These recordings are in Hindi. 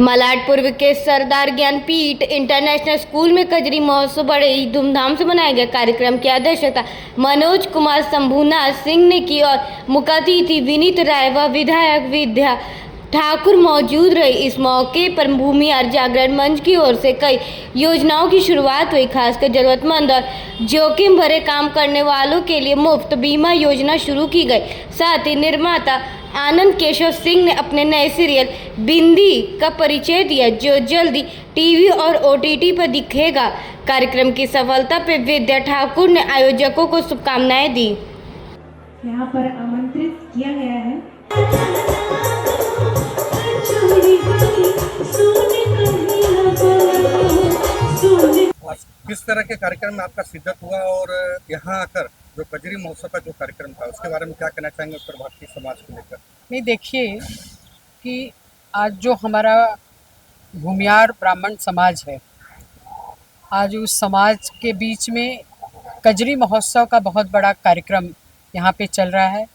मलाड पूर्व के सरदार ज्ञानपीठ इंटरनेशनल स्कूल में कजरी महोत्सव बड़े ही धूमधाम से मनाया गया। कार्यक्रम की अध्यक्षता मनोज कुमार शंभुनाथ सिंह ने की और मुख्य अतिथि विनीत राय व विधायक विद्या ठाकुर मौजूद रहे। इस मौके पर भूमिहार जागरण मंच की ओर से कई योजनाओं की शुरुआत हुई। खासकर जरूरतमंद और जोखिम भरे काम करने वालों के लिए मुफ्त बीमा योजना शुरू की गई। साथ ही निर्माता आनंद केशव सिंह ने अपने नए सीरियल बिंदी का परिचय दिया, जो जल्दी टीवी और ओटीटी पर दिखेगा। कार्यक्रम की सफलता पर विद्या ठाकुर ने आयोजकों को शुभकामनाएं दी। यहाँ पर आमंत्रित किया गया है। किस तरह के कार्यक्रम में आपका शिद्दत हुआ और यहाँ आकर जो कजरी महोत्सव का जो कार्यक्रम था उसके बारे में क्या कहना चाहेंगे उत्तर भारतीय समाज को लेकर? नहीं, देखिए कि आज जो हमारा भूमिहार ब्राह्मण समाज है, आज उस समाज के बीच में कजरी महोत्सव का बहुत बड़ा कार्यक्रम यहाँ पे चल रहा है।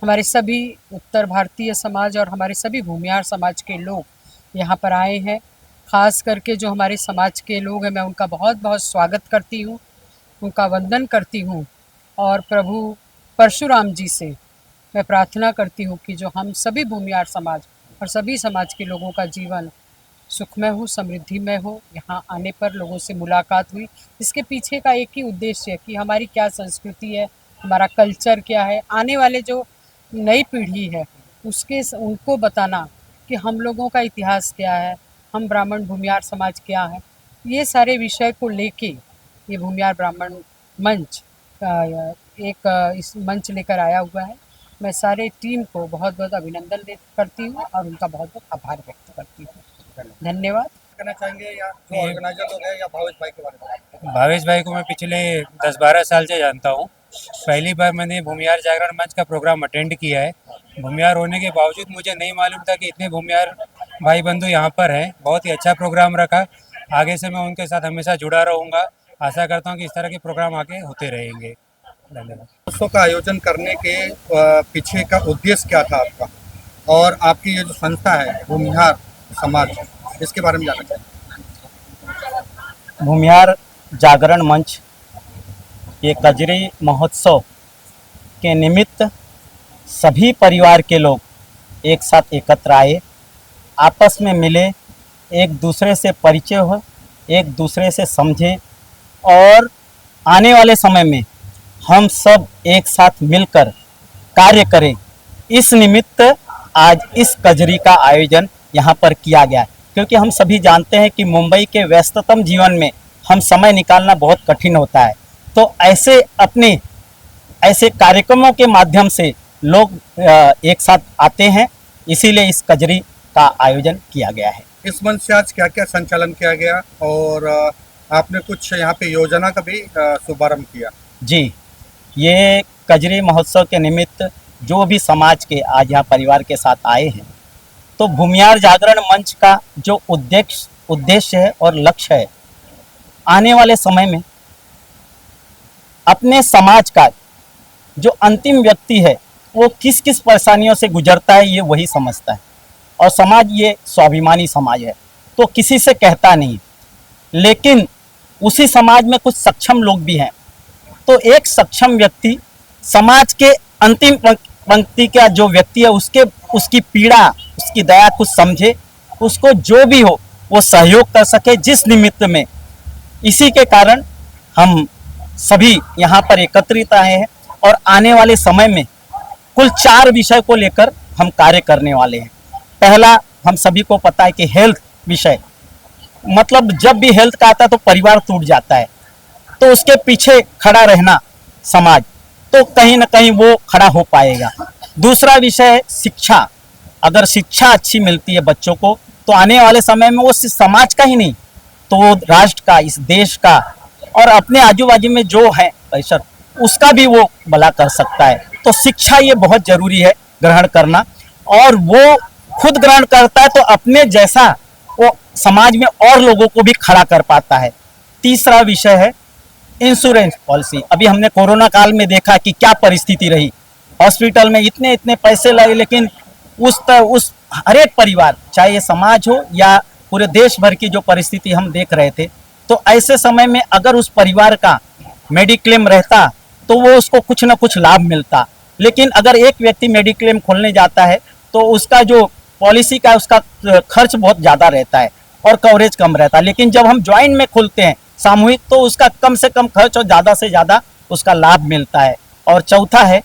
हमारे सभी उत्तर भारतीय समाज और हमारे सभी भूमिहार समाज के लोग यहाँ पर आए हैं। ख़ास करके जो हमारे समाज के लोग हैं, मैं उनका बहुत बहुत स्वागत करती हूँ, उनका वंदन करती हूँ और प्रभु परशुराम जी से मैं प्रार्थना करती हूँ कि जो हम सभी भूमिहार समाज और सभी समाज के लोगों का जीवन सुखमय हो, समृद्धिमय हो। यहाँ आने पर लोगों से मुलाकात हुई। इसके पीछे का एक ही उद्देश्य है कि हमारी क्या संस्कृति है, हमारा कल्चर क्या है, आने वाले जो नई पीढ़ी है उनको बताना कि हम लोगों का इतिहास क्या है, हम ब्राह्मण भूमिहार समाज क्या है। ये सारे विषय को लेके ये भूमिहार ब्राह्मण मंच इस मंच लेकर आया हुआ है। मैं सारे टीम को बहुत बहुत अभिनंदन करती हूँ और उनका बहुत बहुत आभार व्यक्त करती हूँ। धन्यवाद। कहना चाहेंगे या जो ऑर्गेनाइजर लोग हैं या भावेश भाई के बारे में? भावेश भाई को मैं पिछले 10-12 साल से जानता हूँ। पहली बार मैंने भूमिहार जागरण मंच का प्रोग्राम अटेंड किया है। भूमिहार होने के बावजूद मुझे नहीं मालूम था कि इतने भूमिहार भाई बंधु यहाँ पर हैं। बहुत ही अच्छा प्रोग्राम रखा। आगे से मैं उनके साथ हमेशा जुड़ा रहूँगा। आशा करता हूँ कि इस तरह के प्रोग्राम आगे होते रहेंगे। धन्यवाद। महोत्सव का आयोजन करने के पीछे का उद्देश्य क्या था आपका, और आपकी ये जो संस्था है भूमिहार समाज, इसके बारे में जानना चाहिए। भूमिहार जागरण मंच ये कजरी महोत्सव के निमित्त सभी परिवार के लोग एक साथ एकत्र आए, आपस में मिले, एक दूसरे से परिचय हो, एक दूसरे से समझे और आने वाले समय में हम सब एक साथ मिलकर कार्य करें। इस निमित्त आज इस कजरी का आयोजन यहाँ पर किया गया है, क्योंकि हम सभी जानते हैं कि मुंबई के व्यस्ततम जीवन में हम समय निकालना बहुत कठिन होता है। तो ऐसे कार्यक्रमों के माध्यम से लोग एक साथ आते हैं, इसीलिए इस कजरी का आयोजन किया गया है। इस मंच से आज क्या क्या संचालन किया गया और आपने कुछ यहाँ पे योजना का भी शुभारम्भ किया? जी, ये कजरी महोत्सव के निमित्त जो भी समाज के आज यहाँ परिवार के साथ आए हैं, तो भूमिहार जागरण मंच का जो उद्देश्य है और लक्ष्य है, आने वाले समय में अपने समाज का जो अंतिम व्यक्ति है वो किस किस परेशानियों से गुजरता है, ये वही समझता है। और समाज ये स्वाभिमानी समाज है, तो किसी से कहता नहीं, लेकिन उसी समाज में कुछ सक्षम लोग भी हैं। तो एक सक्षम व्यक्ति समाज के अंतिम पंक्ति का जो व्यक्ति है उसकी पीड़ा, उसकी दया कुछ समझे, उसको जो भी हो वो सहयोग कर सके, जिस निमित्त में इसी के कारण हम सभी यहाँ पर एकत्रित आए हैं। और आने वाले समय में कुल 4 विषय को लेकर हम कार्य करने वाले हैं। पहला, हम सभी को पता है कि हेल्थ विषय, मतलब जब भी हेल्थ का आता है तो परिवार टूट जाता है, तो उसके पीछे खड़ा रहना समाज, तो कहीं ना कहीं वो खड़ा हो पाएगा। दूसरा विषय है शिक्षा। अगर शिक्षा अच्छी मिलती है बच्चों को, तो आने वाले समय में वो सिर्फ समाज का ही नहीं, तो राष्ट्र का, इस देश का और अपने आजू बाजू में जो है परिसर, उसका भी वो भला कर सकता है। तो शिक्षा ये बहुत जरूरी है ग्रहण करना, और वो खुद ग्रहण करता है तो अपने जैसा वो समाज में और लोगों को भी खड़ा कर पाता है। तीसरा विषय है इंश्योरेंस पॉलिसी। अभी हमने कोरोना काल में देखा कि क्या परिस्थिति रही, हॉस्पिटल में इतने पैसे लगे, लेकिन उस हर एक परिवार, चाहे ये समाज हो या पूरे देश भर की जो परिस्थिति हम देख रहे थे, तो ऐसे समय में अगर उस परिवार का मेडिक्लेम रहता तो वो उसको कुछ ना कुछ लाभ मिलता। लेकिन अगर एक व्यक्ति मेडिक्लेम खोलने जाता है तो उसका जो पॉलिसी का उसका खर्च बहुत ज़्यादा रहता है और कवरेज कम रहता है। लेकिन जब हम ज्वाइंट में खोलते हैं सामूहिक, तो उसका कम से कम खर्च और ज़्यादा से ज़्यादा उसका लाभ मिलता है। और चौथा है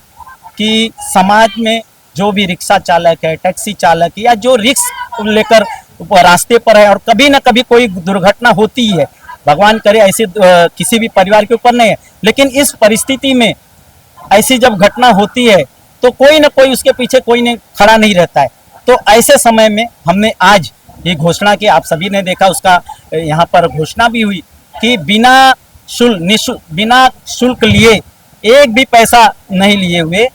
कि समाज में जो भी रिक्शा चालक है, टैक्सी चालक या जो रिस्क लेकर रास्ते पर है और कभी ना कभी कोई दुर्घटना होती ही है, भगवान करे ऐसे किसी भी परिवार के ऊपर नहीं है, लेकिन इस परिस्थिति में ऐसी जब घटना होती है तो कोई ना कोई उसके पीछे कोई नहीं खड़ा नहीं रहता है। तो ऐसे समय में हमने आज ये घोषणा की, आप सभी ने देखा, उसका यहाँ पर घोषणा भी हुई कि बिना शुल्क लिए, एक भी पैसा नहीं लिए हुए,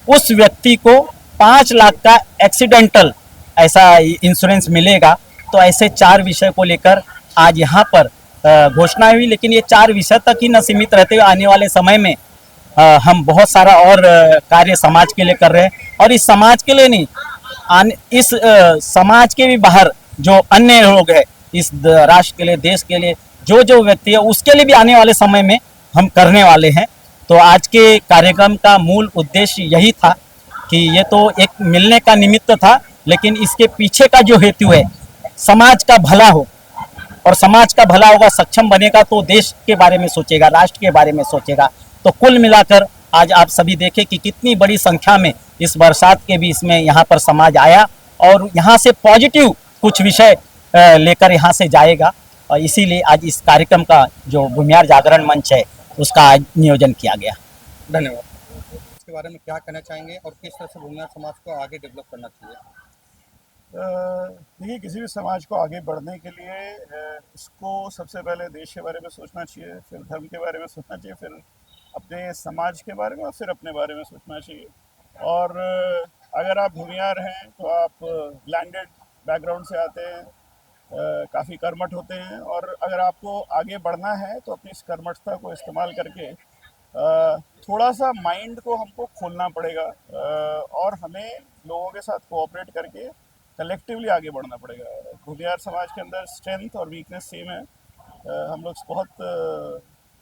उस व्यक्ति को 5 लाख का एक्सीडेंटल ऐसा इंश्योरेंस मिलेगा। तो ऐसे 4 विषय को लेकर आज यहाँ पर घोषणा हुई। लेकिन ये 4 विषय तक ही न सीमित रहते हुए आने वाले समय में हम बहुत सारा और कार्य समाज के लिए कर रहे हैं। और इस समाज के लिए नहीं, इस समाज के भी बाहर जो अन्य लोग हैं, इस राष्ट्र के लिए, देश के लिए जो व्यक्ति है, उसके लिए भी आने वाले समय में हम करने वाले हैं। तो आज के कार्यक्रम का मूल उद्देश्य यही था कि ये तो एक मिलने का निमित्त था, लेकिन इसके पीछे का जो हेतु है समाज का भला हो, और समाज का भला होगा, सक्षम बनेगा तो देश के बारे में सोचेगा, राष्ट्र के बारे में सोचेगा। तो कुल मिलाकर आज आप सभी देखें कि कितनी बड़ी संख्या में इस बरसात के भी इसमें यहाँ पर समाज आया और यहाँ से पॉजिटिव कुछ विषय लेकर यहाँ से जाएगा। और इसीलिए आज इस कार्यक्रम का जो भूमिहार जागरण मंच है उसका आज नियोजन किया गया। धन्यवाद। इसके बारे में क्या कहना चाहेंगे और किस तरह से भूमिहार समाज को आगे डेवलप करना चाहिए? देखिए, किसी भी समाज को आगे बढ़ने के लिए इसको सबसे पहले देश के बारे में सोचना चाहिए, फिर धर्म के बारे में सोचना चाहिए, फिर अपने समाज के बारे में और फिर अपने बारे में सोचना चाहिए। और अगर आप भूमिहार हैं तो आप लैंडेड बैकग्राउंड से आते हैं, काफ़ी कर्मठ होते हैं, और अगर आपको आगे बढ़ना है तो अपनी इस कर्मठता को इस्तेमाल करके थोड़ा सा माइंड को हमको खोलना पड़ेगा और हमें लोगों के साथ कोऑपरेट करके कलेक्टिवली आगे बढ़ना पड़ेगा। भूमिहार समाज के अंदर स्ट्रेंथ और वीकनेस सेम है। हम लोग बहुत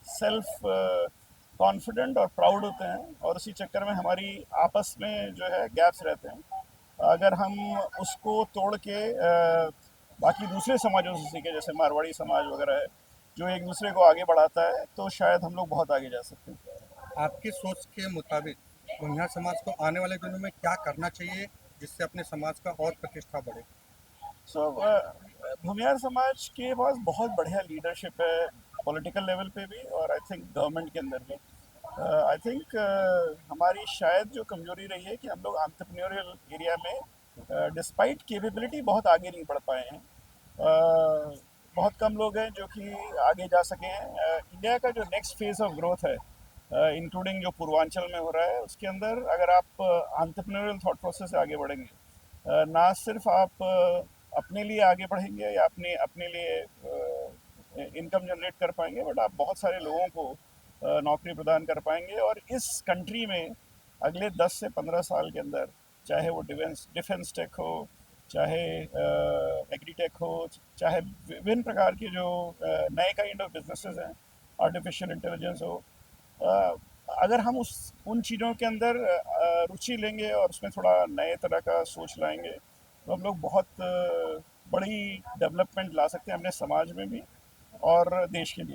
सेल्फ कॉन्फिडेंट और प्राउड होते हैं, और उसी चक्कर में हमारी आपस में जो है गैप्स रहते हैं। अगर हम उसको तोड़ के बाकी दूसरे समाजों से सीखे, जैसे मारवाड़ी समाज वगैरह है जो एक दूसरे को आगे बढ़ाता है, तो शायद हम लोग बहुत आगे जा सकते हैं। आपकी सोच के मुताबिक भूमिहार समाज को आने वाले दिनों में क्या करना चाहिए जिससे अपने समाज का और प्रतिष्ठा बढ़े? भूमिहार समाज के पास बहुत बढ़िया लीडरशिप है, पॉलिटिकल लेवल पे भी और आई थिंक गवर्नमेंट के अंदर भी। आई थिंक हमारी शायद जो कमजोरी रही है कि हम लोग एंटरप्रेन्योरियल एरिया में डिस्पाइट कैपेबिलिटी बहुत आगे नहीं बढ़ पाए हैं। बहुत कम लोग हैं जो कि आगे जा सके हैं। इंडिया का जो नेक्स्ट फेज ऑफ ग्रोथ है, इंक्लूडिंग जो पूर्वांचल में हो रहा है, उसके अंदर अगर आप एंटरप्रेन्योरियल थॉट प्रोसेस से आगे बढ़ेंगे, ना सिर्फ आप अपने लिए आगे बढ़ेंगे या अपने लिए इनकम जनरेट कर पाएंगे, बट आप बहुत सारे लोगों को नौकरी प्रदान कर पाएंगे। और इस कंट्री में अगले 10 से 15 साल के अंदर, चाहे वो डिफेंस टेक हो, चाहे एग्रीटेक हो, चाहे विभिन्न प्रकार के जो नए काइंड ऑफ बिजनेसेस हैं, आर्टिफिशियल इंटेलिजेंस हो, अगर हम उन चीज़ों के अंदर रुचि लेंगे और उसमें थोड़ा नए तरह का सोच लाएंगे, तो हम लोग बहुत बड़ी डेवलपमेंट ला सकते हैं अपने समाज में भी और देश के लिए।